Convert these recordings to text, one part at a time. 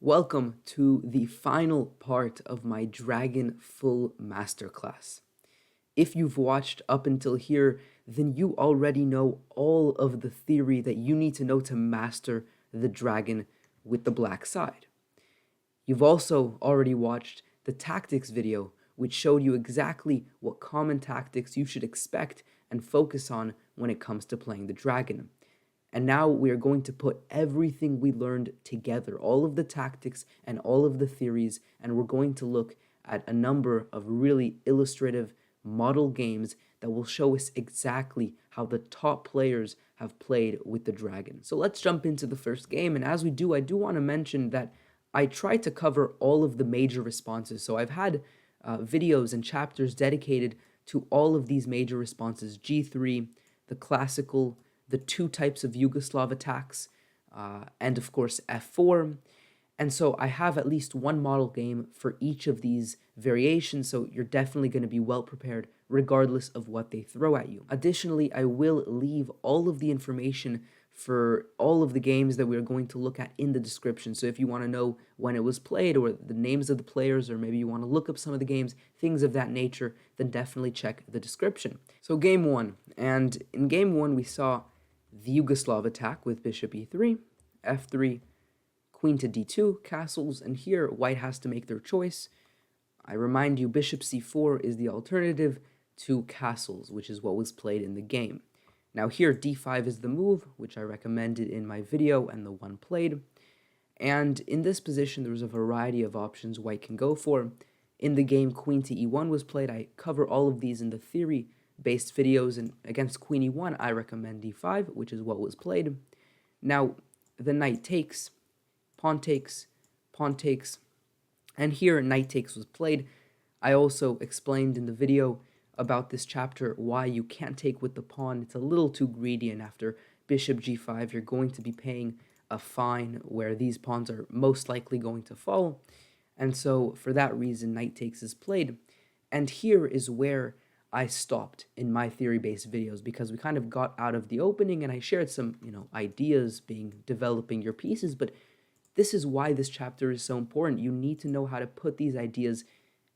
Welcome to the final part of my Dragon full masterclass. If you've watched up until here, then you already know all of the theory that you need to know to master the dragon with the black side. You've also already watched the tactics video, which showed you exactly what common tactics you should expect and focus on when it comes to playing the dragon. And now we are going to put everything we learned together, all of the tactics and all of the theories, and we're going to look at a number of really illustrative model games that will show us exactly how the top players have played with the dragon. So let's jump into the first game, and as we do, I do want to mention that I tried to cover all of the major responses. So I've had videos and chapters dedicated to all of these major responses: G3, the classical, the two types of Yugoslav attacks, and of course F4. And so I have at least one model game for each of these variations, so you're definitely going to be well prepared regardless of what they throw at you. Additionally, I will leave all of the information for all of the games that we're going to look at in the description. So if you want to know when it was played or the names of the players, or maybe you want to look up some of the games, things of that nature, then definitely check the description. So game one, and in game one we saw the Yugoslav attack with bishop e3, f3, queen to d2, castles, and here white has to make their choice. I remind you, bishop c4 is the alternative to castles, which is what was played in the game. Now here d5 is the move, which I recommended in my video and the one played. And in this position, there's a variety of options white can go for. In the game, queen to e1 was played. I cover all of these in the theory-based videos, and against queen e1, I recommend d5, which is what was played. Now, the knight takes, pawn takes, and here knight takes was played. I also explained in the video about this chapter why you can't take with the pawn. It's a little too greedy, and after bishop g5, you're going to be paying a fine where these pawns are most likely going to fall. And so, for that reason, knight takes is played. And here is where I stopped in my theory-based videos, because we kind of got out of the opening and I shared some, ideas developing your pieces, but this is why this chapter is so important. You need to know how to put these ideas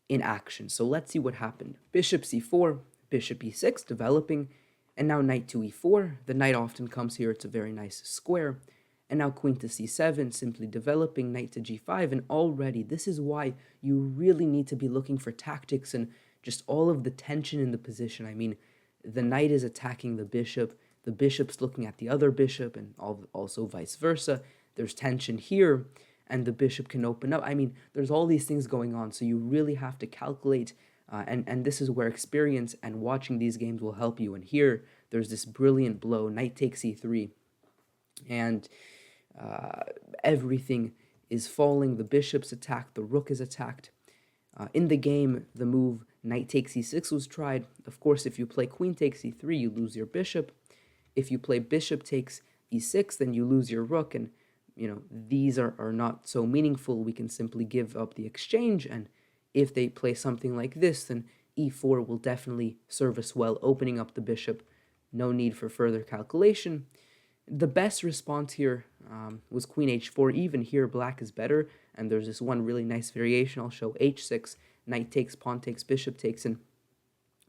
in action. So let's see what happened. Bishop c4, bishop e6 developing, and now knight to e4. The knight often comes here, it's a very nice square. And now queen to c7, simply developing, knight to g5, and already this is why you really need to be looking for tactics and just all of the tension in the position. I mean, the knight is attacking the bishop's looking at the other bishop, and also vice versa. There's tension here, and the bishop can open up. I mean, there's all these things going on, so you really have to calculate, and this is where experience and watching these games will help you. And here, there's this brilliant blow, knight takes e3, and everything is falling. The bishop's attacked, the rook is attacked. In the game, the move knight takes e6 was tried. Of course, if you play queen takes e3, you lose your bishop. If you play bishop takes e6, then you lose your rook, and these are not so meaningful. We can simply give up the exchange, and if they play something like this, then e4 will definitely serve us well, opening up the bishop. No need for further calculation. The best response here was queen h4. Even here, black is better, and there's this one really nice variation. I'll show h6, knight takes, pawn takes, bishop takes, and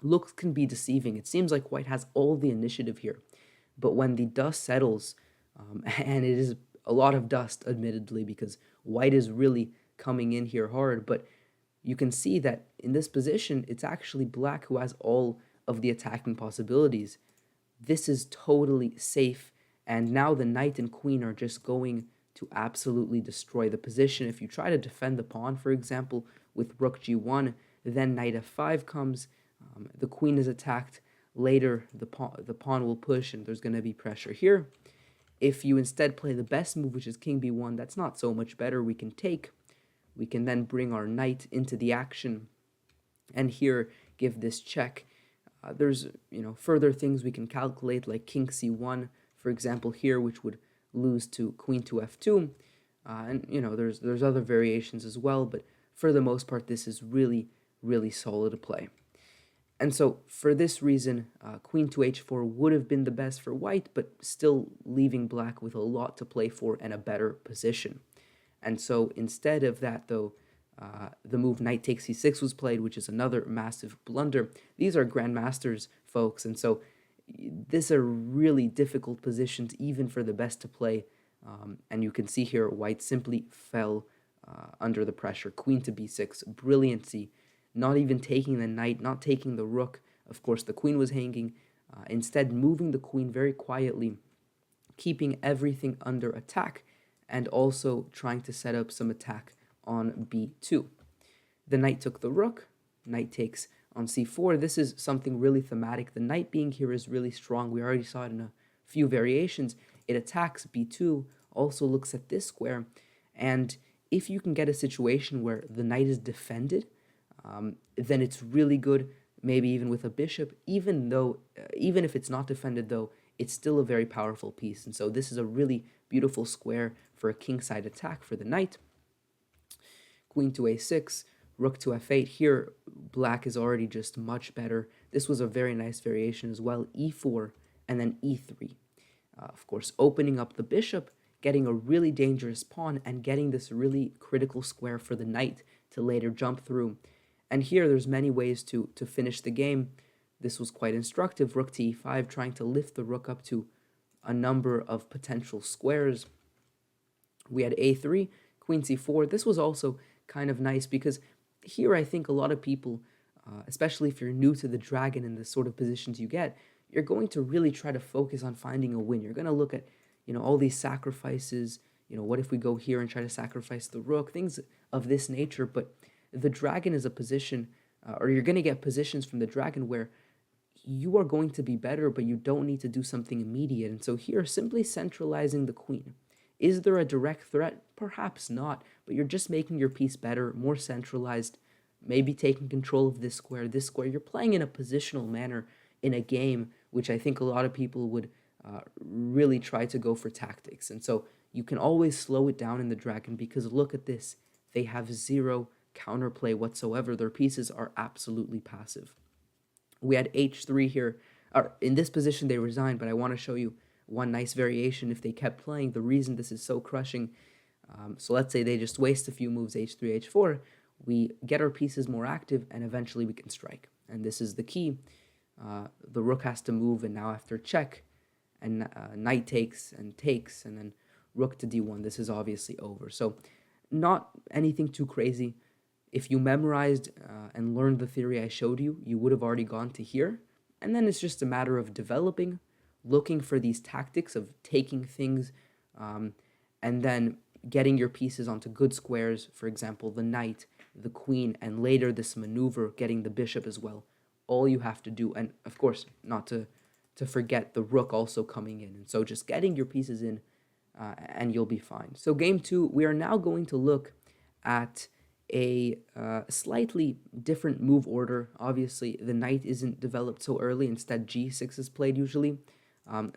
looks can be deceiving. It seems like white has all the initiative here, but when the dust settles, and it is a lot of dust, admittedly, because white is really coming in here hard, but you can see that in this position, it's actually black who has all of the attacking possibilities. This is totally safe, and now the knight and queen are just going to absolutely destroy the position. If you try to defend the pawn, for example, with rook g1, then knight f5 comes, the queen is attacked, later the pawn will push, and there's going to be pressure here. If you instead play the best move, which is king b1, that's not so much better. We can take. We can then bring our knight into the action, and here give this check. There's further things we can calculate, like king c1, for example, here, which would lose to queen to f2. And there's other variations as well, but for the most part, this is really, really solid to play. And so, for this reason, queen to h4 would have been the best for white, but still leaving black with a lot to play for and a better position. And so instead of that, though, the move knight takes c6 was played, which is another massive blunder. These are grandmasters, folks, and so these are really difficult positions even for the best to play. And you can see here white simply fell under the pressure. Queen to b6, brilliancy, not even taking the knight, not taking the rook. Of course, the queen was hanging. Instead, moving the queen very quietly, keeping everything under attack, and also trying to set up some attack on b2. The knight took the rook, knight takes on c4. This is something really thematic. The knight being here is really strong. We already saw it in a few variations. It attacks b2, also looks at this square, and if you can get a situation where the knight is defended, then it's really good, maybe even with a bishop, even if it's not defended, though, it's still a very powerful piece. And so this is a really beautiful square for a kingside attack for the knight. Queen to a6, rook to f8. Here, black is already just much better. This was a very nice variation as well. e4 and then e3. Of course, opening up the bishop, getting a really dangerous pawn, and getting this really critical square for the knight to later jump through. And here, there's many ways to finish the game. This was quite instructive. Rook to e5, trying to lift the rook up to a number of potential squares. We had a3, queen c4. This was also kind of nice because here I think a lot of people, especially if you're new to the dragon and the sort of positions you get, you're going to really try to focus on finding a win. You're going to look at, all these sacrifices. What if we go here and try to sacrifice the rook? Things of this nature. But the dragon is a position, or you're going to get positions from the dragon where you are going to be better, but you don't need to do something immediate. And so here, simply centralizing the queen. Is there a direct threat? Perhaps not, but you're just making your piece better, more centralized, maybe taking control of this square, this square. You're playing in a positional manner in a game, which I think a lot of people would really try to go for tactics. And so you can always slow it down in the dragon because look at this. They have zero counterplay whatsoever. Their pieces are absolutely passive. We had h3 here. In this position, they resigned, but I want to show you one nice variation if they kept playing. The reason this is so crushing, so let's say they just waste a few moves, h3, h4, we get our pieces more active, and eventually we can strike. And this is the key. The rook has to move, and now after check, and knight takes, and then rook to d1. This is obviously over. So not anything too crazy. If you memorized and learned the theory I showed you, you would have already gone to here. And then it's just a matter of developing, looking for these tactics of taking things and then getting your pieces onto good squares, for example, the knight, the queen, and later this maneuver, getting the bishop as well. All you have to do, and of course, not to forget the rook also coming in. And so just getting your pieces in and you'll be fine. So game 2, we are now going to look at a slightly different move order. Obviously, the knight isn't developed so early. Instead, g6 is played usually.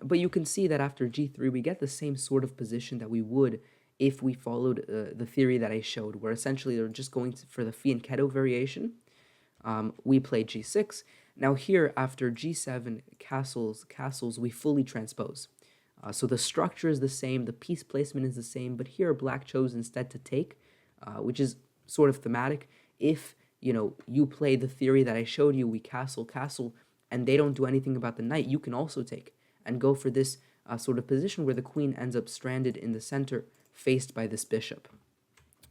But you can see that after g3, we get the same sort of position that we would if we followed the theory that I showed, where essentially they're just going for the fianchetto variation. We play g6. Now here, after g7, castles, we fully transpose. So the structure is the same, the piece placement is the same, but here black chose instead to take, which is sort of thematic. If, you play the theory that I showed you, we castle, and they don't do anything about the knight, you can also take and go for this sort of position where the queen ends up stranded in the center, faced by this bishop.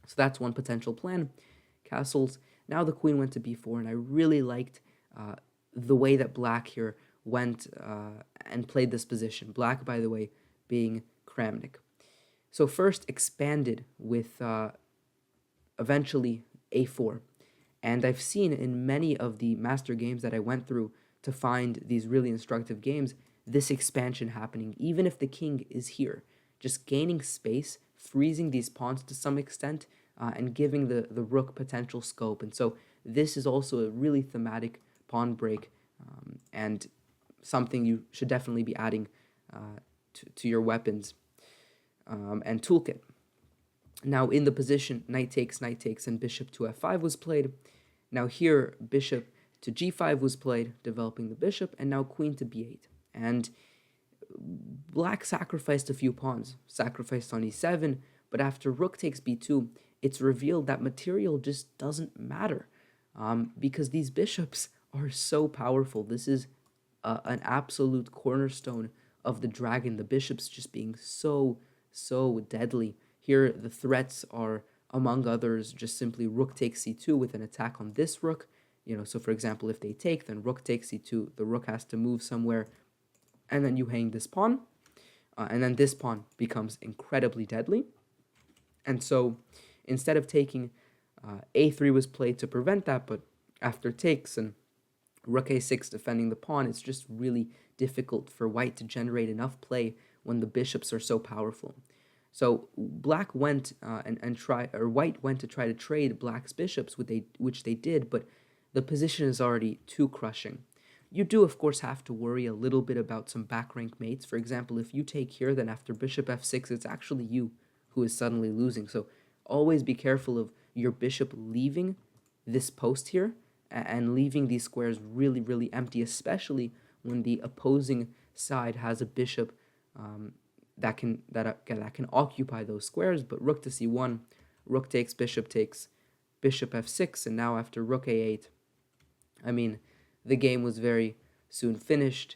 So that's one potential plan. Castles. Now the queen went to b4, and I really liked the way that black here went and played this position. Black, by the way, being Kramnik. So first expanded with eventually a4. And I've seen in many of the master games that I went through to find these really instructive games, this expansion happening, even if the king is here, just gaining space, freezing these pawns to some extent, and giving the rook potential scope. And so this is also a really thematic pawn break, and something you should definitely be adding to your weapons and toolkit. Now in the position, knight takes, and bishop to f5 was played. Now here, bishop to g5 was played, developing the bishop, and now queen to b8. And black sacrificed a few pawns, sacrificed on e7, But after rook takes b2, it's revealed that material just doesn't matter, because these bishops are so powerful. This is an absolute cornerstone of the dragon, the bishops just being so deadly. Here the threats are, among others, just simply rook takes c2 with an attack on this rook. So for example, if they take, then rook takes c2, the rook has to move somewhere, and then you hang this pawn, and then this pawn becomes incredibly deadly. And so instead of taking, a3 was played to prevent that, but after takes and rook a6 defending the pawn, it's just really difficult for white to generate enough play when the bishops are so powerful. So black went white went to try to trade black's bishops, which they did, but the position is already too crushing. You do, of course, have to worry a little bit about some back rank mates. For example, if you take here, then after bishop f6, it's actually you who is suddenly losing. So always be careful of your bishop leaving this post here and leaving these squares really empty, especially when the opposing side has a bishop that can occupy those squares. But rook to c1, rook takes, bishop f6, and now after rook a8, I mean, the game was very soon finished.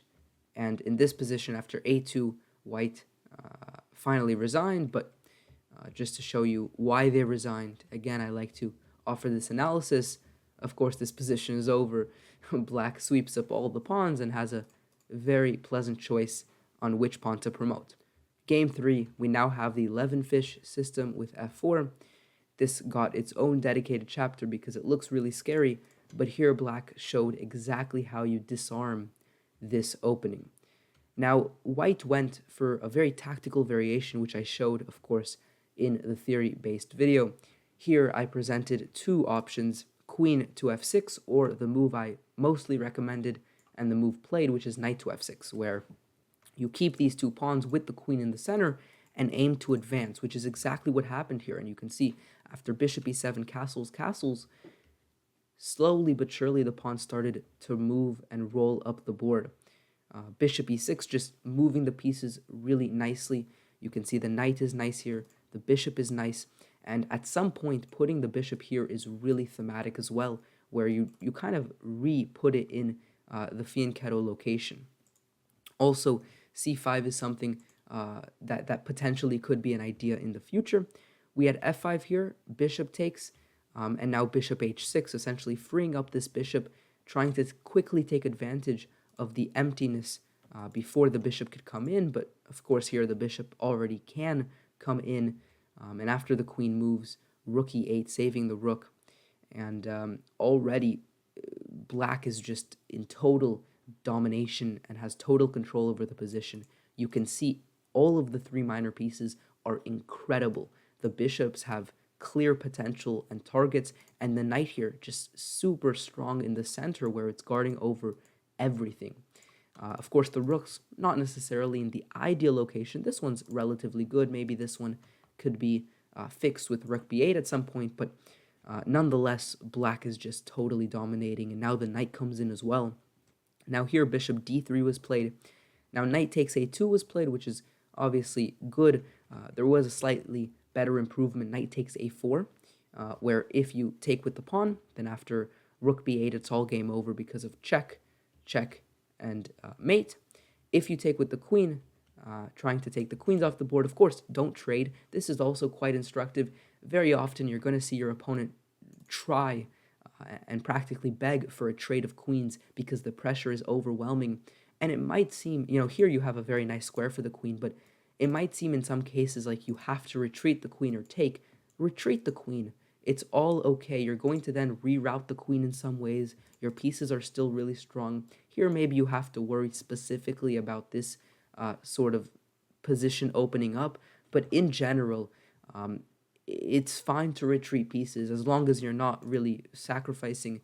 And in this position, after a2, white finally resigned. But just to show you why they resigned, again, I like to offer this analysis. Of course, this position is over. Black sweeps up all the pawns and has a very pleasant choice on which pawn to promote. Game 3, we now have the Levenfish system with f4. This got its own dedicated chapter because it looks really scary, but here black showed exactly how you disarm this opening. Now, white went for a very tactical variation, which I showed, of course, in the theory-based video. Here I presented two options, queen to f6, or the move I mostly recommended and the move played, which is knight to f6, where you keep these two pawns with the queen in the center and aim to advance, which is exactly what happened here. And you can see after bishop e7, castles, slowly but surely the pawn started to move and roll up the board. Bishop e6, just moving the pieces really nicely. You can see the knight is nice here, the bishop is nice, and at some point putting the bishop here is really thematic as well, where you kind of re-put it in the fianchetto location. Also, c5 is something that potentially could be an idea in the future. We had f5 here, bishop takes, and now bishop h6, essentially freeing up this bishop, trying to quickly take advantage of the emptiness before the bishop could come in. But of course here the bishop already can come in, and after the queen moves, rook e8, saving the rook, and already black is just in total domination and has total control over the position. You can see all of the three minor pieces are incredible. The bishops have clear potential and targets, and the knight here just super strong in the center where it's guarding over everything. Of course, the rook's not necessarily in the ideal location. This one's relatively good. Maybe this one could be fixed with rook b8 at some point, but nonetheless, black is just totally dominating, and now the knight comes in as well. Now here, bishop d3 was played. Now knight takes a2 was played, which is obviously good. There was a slightly better improvement, knight takes a4, where if you take with the pawn, then after rook b8, it's all game over because of check, and mate. If you take with the queen, trying to take the queens off the board, of course, don't trade. This is also quite instructive. Very often, you're going to see your opponent try and practically beg for a trade of queens because the pressure is overwhelming. And it might seem, here you have a very nice square for the queen, but it might seem in some cases like you have to retreat the queen or take. Retreat the queen. It's all okay. You're going to then reroute the queen in some ways. Your pieces are still really strong. Here, maybe you have to worry specifically about this sort of position opening up. But in general, it's fine to retreat pieces as long as you're not really sacrificing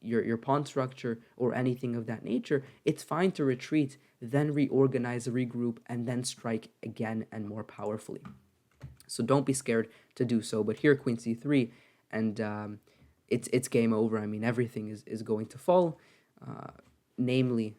your pawn structure or anything of that nature. It's fine to retreat, then reorganize, regroup, and then strike again and more powerfully. So don't be scared to do so. But here, queen c3, and it's game over. I mean, everything is going to fall. Namely,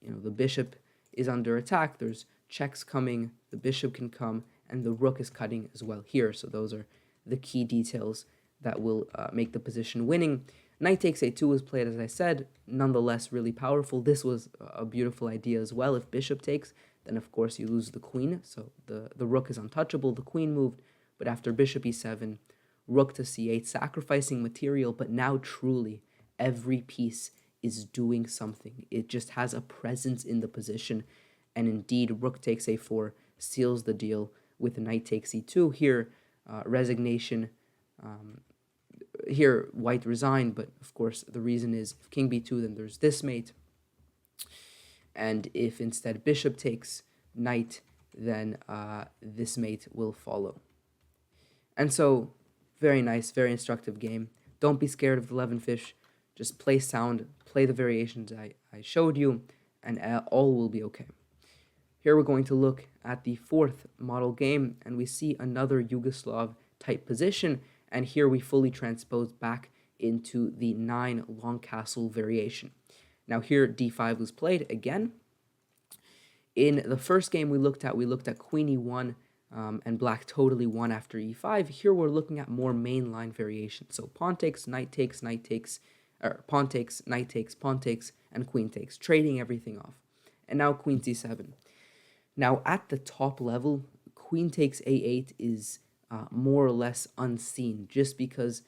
the bishop is under attack. There's checks coming. The bishop can come, and the rook is cutting as well here. So those are the key details that will make the position winning. Knight takes a2 was played, as I said, nonetheless really powerful. This was a beautiful idea as well. If bishop takes, then of course you lose the queen, so the rook is untouchable. The queen moved, but after bishop e7, rook to c8, sacrificing material, but now truly every piece is doing something. It just has a presence in the position, and indeed rook takes a4 seals the deal with knight takes e2. Here, resignation. Here, white resigned, but of course the reason is if king b2, then there's this mate. And if instead bishop takes knight, then this mate will follow. And so, very nice, very instructive game. Don't be scared of the Levenfish. Just play sound, play the variations I showed you, and all will be okay. Here we're going to look at the fourth model game, and we see another Yugoslav type position, and here we fully transpose back into the 9 long castle variation. Now here d5 was played again. In the first game we looked at queen e1, and black totally won after e5. Here we're looking at more mainline variations. So pawn takes, knight takes, knight takes, or pawn takes, knight takes, pawn takes, and queen takes, trading everything off. And now queen c7. Now at the top level, queen takes a8 is more or less unseen, just because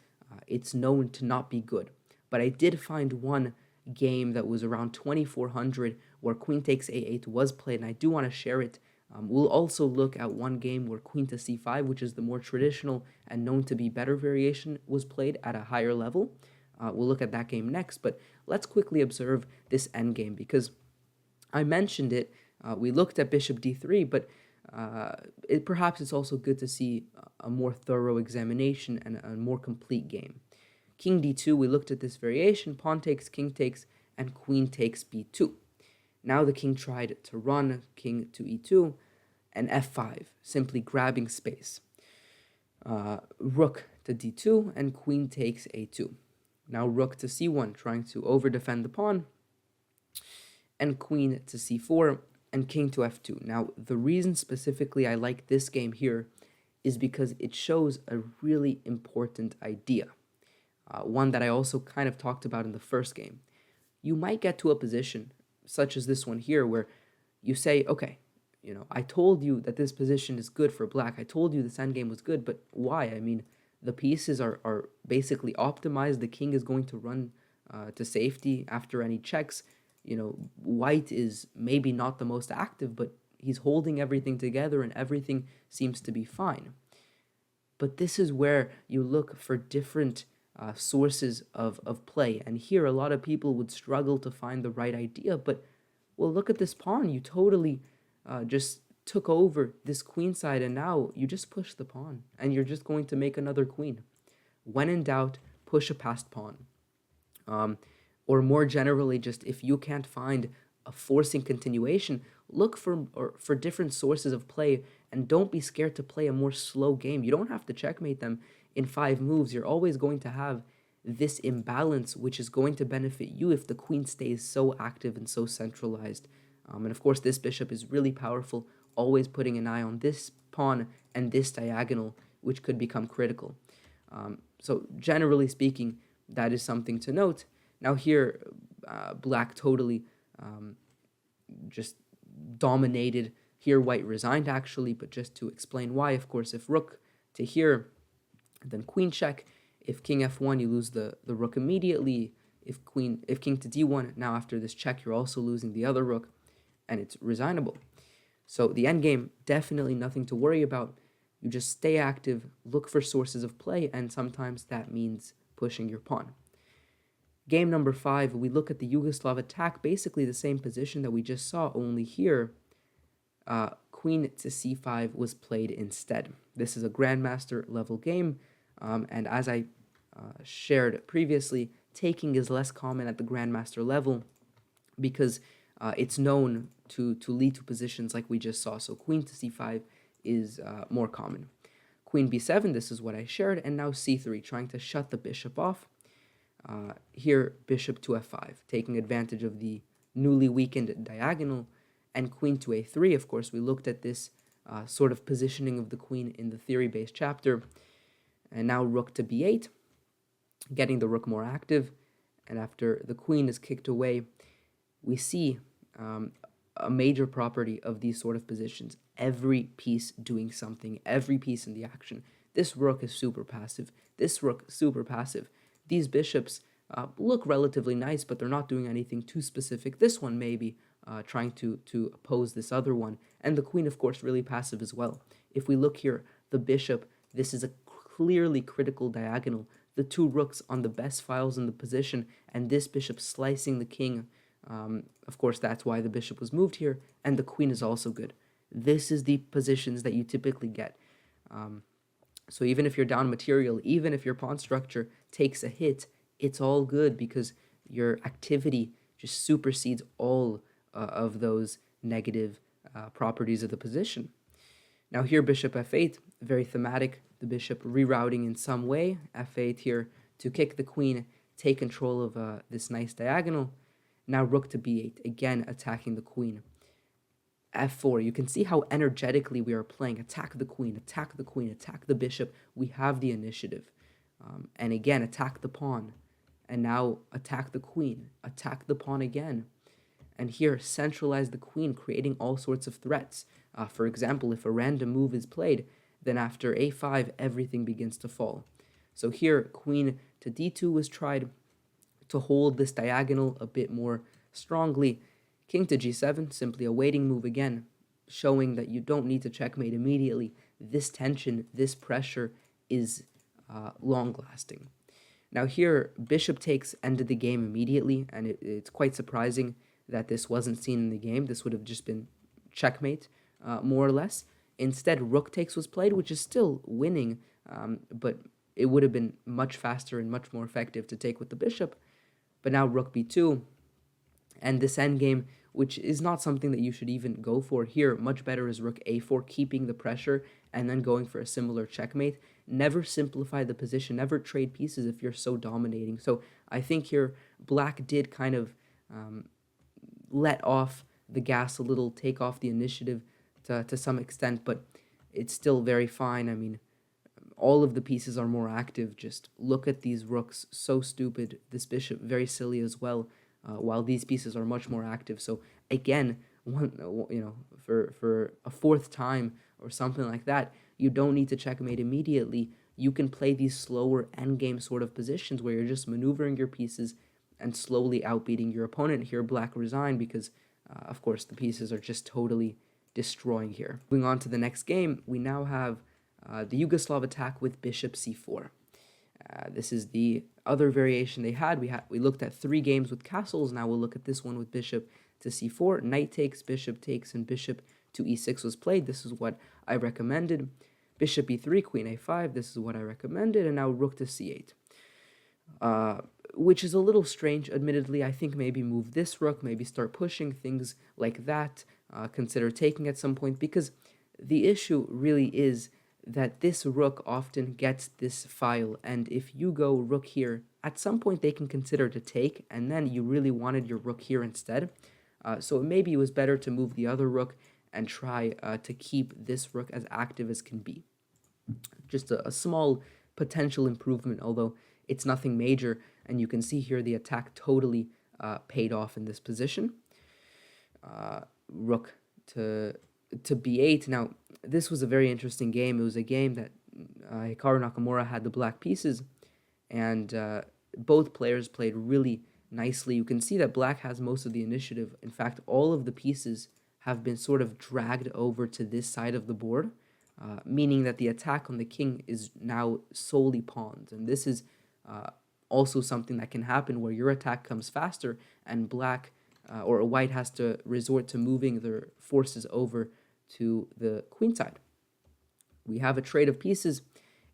it's known to not be good. But I did find one game that was around 2400 where queen takes a8 was played, and I do want to share it. We'll also look at one game where queen to c5, which is the more traditional and known to be better variation, was played at a higher level. We'll look at that game next, but let's quickly observe this endgame, because I mentioned it. We looked at bishop d3, but perhaps it's also good to see a more thorough examination and a more complete game. King d2, we looked at this variation, pawn takes, king takes, and queen takes b2. Now the king tried to run, king to e2, and f5, simply grabbing space. Rook to d2, and queen takes a2. Now rook to c1, trying to over-defend the pawn, and queen to c4, and king to f2. Now, the reason specifically I like this game here is because it shows a really important idea, one that I also kind of talked about in the first game. You might get to a position, such as this one here, where you say, okay, I told you that this position is good for black. I told you this endgame was good, but why? I mean, the pieces are basically optimized. The king is going to run to safety after any checks. White is maybe not the most active, but he's holding everything together and everything seems to be fine. But this is where you look for different sources of play. And here a lot of people would struggle to find the right idea. But, well, look at this pawn. You totally just took over this queen side, and now you just push the pawn and you're just going to make another queen. When in doubt, push a passed pawn. Or more generally, just if you can't find a forcing continuation, look for different sources of play, and don't be scared to play a more slow game. You don't have to checkmate them in 5 moves. You're always going to have this imbalance, which is going to benefit you if the queen stays so active and so centralized. And of course, this bishop is really powerful, always putting an eye on this pawn and this diagonal, which could become critical. So generally speaking, that is something to note. Now here, black totally just dominated. Here, white resigned actually, but just to explain why, of course, if rook to here, then queen check. If king f1, you lose the rook immediately. If king to d1, now after this check, you're also losing the other rook, and it's resignable. So the endgame, definitely nothing to worry about. You just stay active, look for sources of play, and sometimes that means pushing your pawn. Game number 5, we look at the Yugoslav attack, basically the same position that we just saw, only here, queen to c5 was played instead. This is a grandmaster level game, and as I shared previously, taking is less common at the grandmaster level because it's known to lead to positions like we just saw. So queen to c5 is more common. Queen b7, this is what I shared, and now c3, trying to shut the bishop off. Here, bishop to f5, taking advantage of the newly weakened diagonal, and queen to a3. Of course, we looked at this sort of positioning of the queen in the theory-based chapter. And now rook to b8, getting the rook more active. And after the queen is kicked away, we see a major property of these sort of positions. Every piece doing something, every piece in the action. This rook is super passive. This rook, super passive. These bishops look relatively nice, but they're not doing anything too specific. This one maybe trying to oppose this other one. And the queen, of course, really passive as well. If we look here, the bishop, this is a clearly critical diagonal. The two rooks on the best files in the position, and this bishop slicing the king. Of course, that's why the bishop was moved here, and the queen is also good. This is the positions that you typically get. So even if you're down material, even if your pawn structure takes a hit, it's all good because your activity just supersedes all of those negative properties of the position. Now here, bishop f8, very thematic. The bishop rerouting in some way, f8 here, to kick the queen, take control of this nice diagonal. Now rook to b8, again attacking the queen. f4, you can see how energetically we are playing. Attack the queen, attack the queen, attack the bishop. We have the initiative. And again, attack the pawn. And now attack the queen, attack the pawn again. And here, centralize the queen, creating all sorts of threats. For example, if a random move is played, then after a5, everything begins to fall. So here, queen to d2 was tried to hold this diagonal a bit more strongly. King to g7, simply a waiting move again, showing that you don't need to checkmate immediately. This tension, this pressure is long-lasting. Now here, bishop takes ended the game immediately, and it's quite surprising that this wasn't seen in the game. This would have just been checkmate, more or less. Instead, rook takes was played, which is still winning, but it would have been much faster and much more effective to take with the bishop. But now rook b2, and this endgame, which is not something that you should even go for here. Much better is rook a4, keeping the pressure, and then going for a similar checkmate. Never simplify the position, never trade pieces if you're so dominating. So I think here, black did kind of let off the gas a little, take off the initiative to some extent, but it's still very fine. I mean, all of the pieces are more active. Just look at these rooks, so stupid. This bishop, very silly as well, while these pieces are much more active. So again, for a fourth time or something like that, you don't need to checkmate immediately. You can play these slower endgame sort of positions where you're just maneuvering your pieces and slowly outbeating your opponent. Here, black resigned because, of course, the pieces are just totally destroying here. Moving on to the next game, we now have the Yugoslav attack with bishop c4. This is the other variation they had. We looked at 3 games with castles. Now we'll look at this one with bishop to c4. Knight takes, and bishop to e6 was played. This is what I recommended. Bishop e3, queen a5. This is what I recommended. And now rook to c8. Which is a little strange, admittedly. I think maybe move this rook, maybe start pushing things like that. Consider taking at some point, because the issue really is that this rook often gets this file, and if you go rook here, at some point they can consider to take, and then you really wanted your rook here instead. So maybe it was better to move the other rook and try to keep this rook as active as can be. Just a small potential improvement, although it's nothing major, and you can see here the attack totally paid off in this position. Rook to b8. Now, this was a very interesting game. It was a game that Hikaru Nakamura had the black pieces, and both players played really nicely. You can see that black has most of the initiative. In fact, all of the pieces have been sort of dragged over to this side of the board, meaning that the attack on the king is now solely pawns. And this is also something that can happen where your attack comes faster and black or white has to resort to moving their forces over to the queen side. We have a trade of pieces,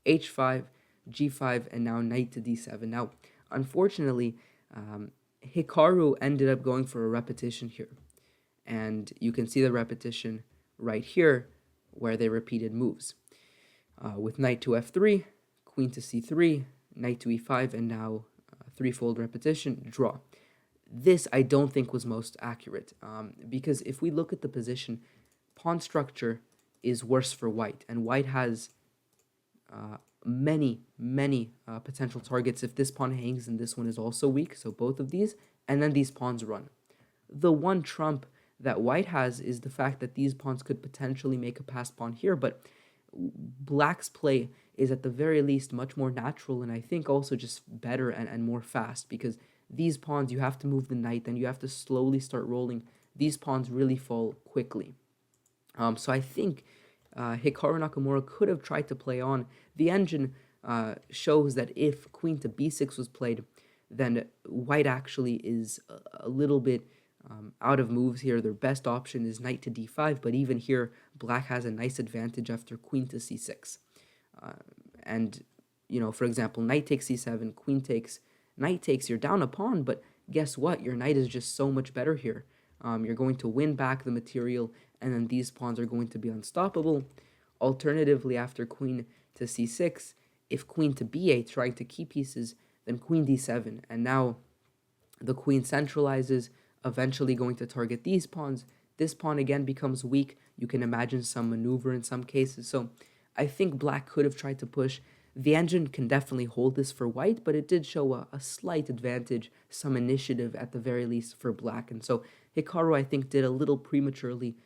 h5, g5, and now knight to d7. Now, unfortunately, Hikaru ended up going for a repetition here. And you can see the repetition right here where they repeated moves. With knight to f3, queen to c3, knight to e5, and now threefold repetition, draw. This I don't think was most accurate, because if we look at the position, pawn structure is worse for white, and white has many potential targets. If this pawn hangs, and this one is also weak, so both of these, and then these pawns run. The one trump that white has is the fact that these pawns could potentially make a passed pawn here, but black's play is at the very least much more natural, and I think also just better and more fast, because these pawns, you have to move the knight, then you have to slowly start rolling. These pawns really fall quickly. So I think Hikaru Nakamura could have tried to play on. The engine shows that if queen to b6 was played, then white actually is a little bit out of moves here. Their best option is knight to d5, but even here, black has a nice advantage after queen to c6. And, you know, for example, knight takes c7, queen takes, knight takes, you're down a pawn, but guess what? Your knight is just so much better here. You're going to win back the material, and then these pawns are going to be unstoppable. Alternatively, after queen to c6, if queen to b8, trying to keep pieces, then queen d7, and now the queen centralizes, eventually going to target these pawns. This pawn again becomes weak. You can imagine some maneuver in some cases. So I think black could have tried to push. The engine can definitely hold this for white, but it did show a slight advantage, some initiative at the very least for black. And so Hikaru, I think, did a little prematurely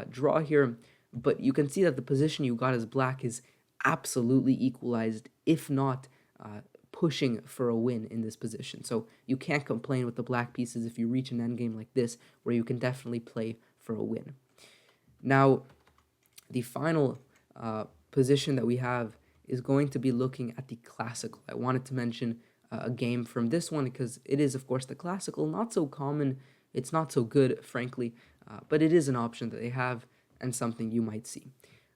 draw here, but you can see that the position you got as black is absolutely equalized, if not pushing for a win in this position. So you can't complain with the black pieces if you reach an endgame like this, where you can definitely play for a win. Now, the final position that we have is going to be looking at the classical. I wanted to mention a game from this one because it is, of course, the classical. Not so common. It's not so good, frankly, but it is an option that they have and something you might see.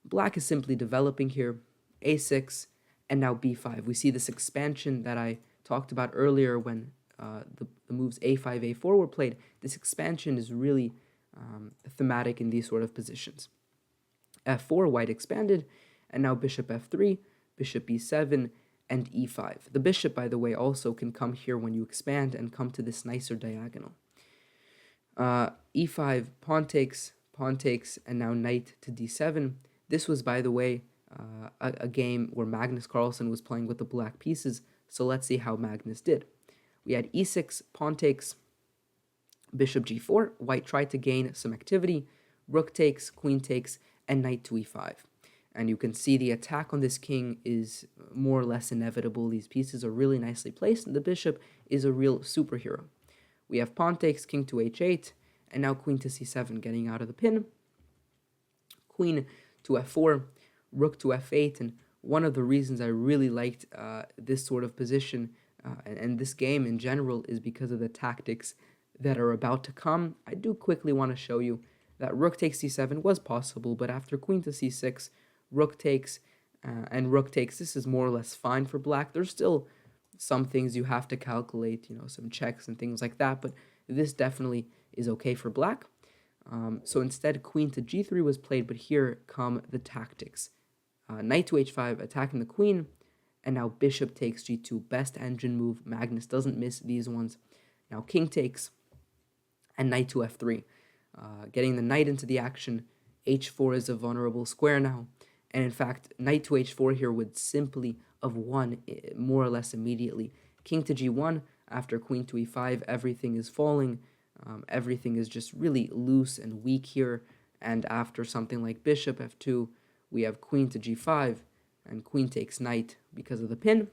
Black is simply developing here, a6, and now b5. We see this expansion that I talked about earlier when the moves a5, a4 were played. This expansion is really thematic in these sort of positions. f4, white expanded, and now bishop f3, bishop b7, and e5. The bishop, by the way, also can come here when you expand and come to this nicer diagonal. e5, pawn takes, and now knight to d7. This was, by the way, a game where Magnus Carlsen was playing with the black pieces, so let's see how Magnus did. We had e6, pawn takes, bishop g4, white tried to gain some activity, rook takes, queen takes, and knight to e5. And you can see the attack on this king is more or less inevitable. These pieces are really nicely placed, and the bishop is a real superhero. We have pawn takes, king to h8, and now queen to c7, getting out of the pin. Queen to f4, rook to f8, and one of the reasons I really liked this sort of position and this game in general is because of the tactics that are about to come. I do quickly want to show you that rook takes c7 was possible, but after queen to c6, rook takes, and rook takes, this is more or less fine for black. There's still some things you have to calculate, you know, some checks and things like that, but this definitely is okay for black. So instead, queen to g3 was played, but here come the tactics. Knight to h5, attacking the queen, and now bishop takes g2. Best engine move. Magnus doesn't miss these ones. Now king takes, and knight to f3. Getting the knight into the action. h4 is a vulnerable square now. And in fact, knight to h4 here would simply have won more or less immediately. King to g1, after queen to e5, everything is falling. Everything is just really loose and weak here. And after something like bishop f2, we have queen to g5, and queen takes knight because of the pin.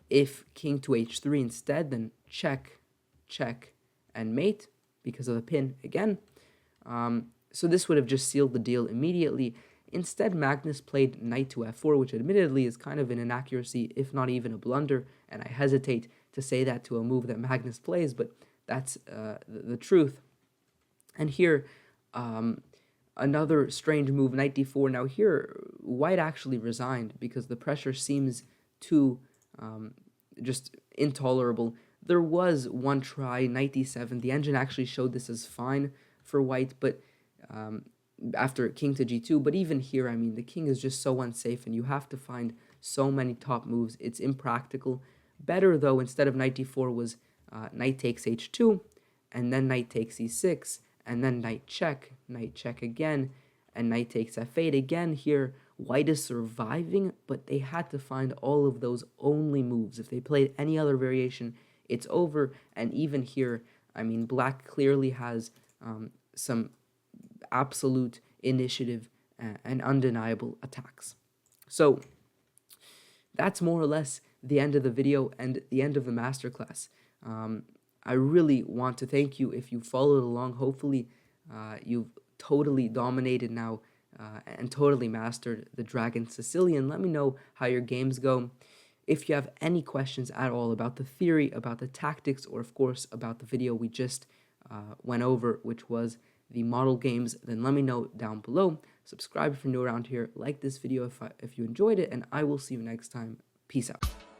If king to h3 instead, then check, check, and mate because of the pin again. So this would have just sealed the deal immediately. Instead, Magnus played knight to f4, which admittedly is kind of an inaccuracy, if not even a blunder, and I hesitate to say that to a move that Magnus plays, but that's the truth. And here, another strange move, knight d4. Now here, white actually resigned because the pressure seems too just intolerable. There was one try, knight d7. The engine actually showed this as fine for white, but after king to g2. But even here, I mean, the king is just so unsafe, and you have to find so many top moves. It's impractical. Better, though, instead of knight d4 was knight takes h2, and then knight takes e6, and then knight check again, and knight takes f8. Again here, white is surviving, but they had to find all of those only moves. If they played any other variation, it's over. And even here, I mean, black clearly has some absolute initiative and undeniable attacks. So that's more or less the end of the video and the end of the masterclass. I really want to thank you if you followed along. Hopefully you've totally dominated now and totally mastered the Dragon Sicilian. Let me know how your games go. If you have any questions at all about the theory, about the tactics, or of course about the video we just went over, which was the model games, then let me know down below. Subscribe if you're new around here, like this video if you enjoyed it, and I will see you next time. Peace out.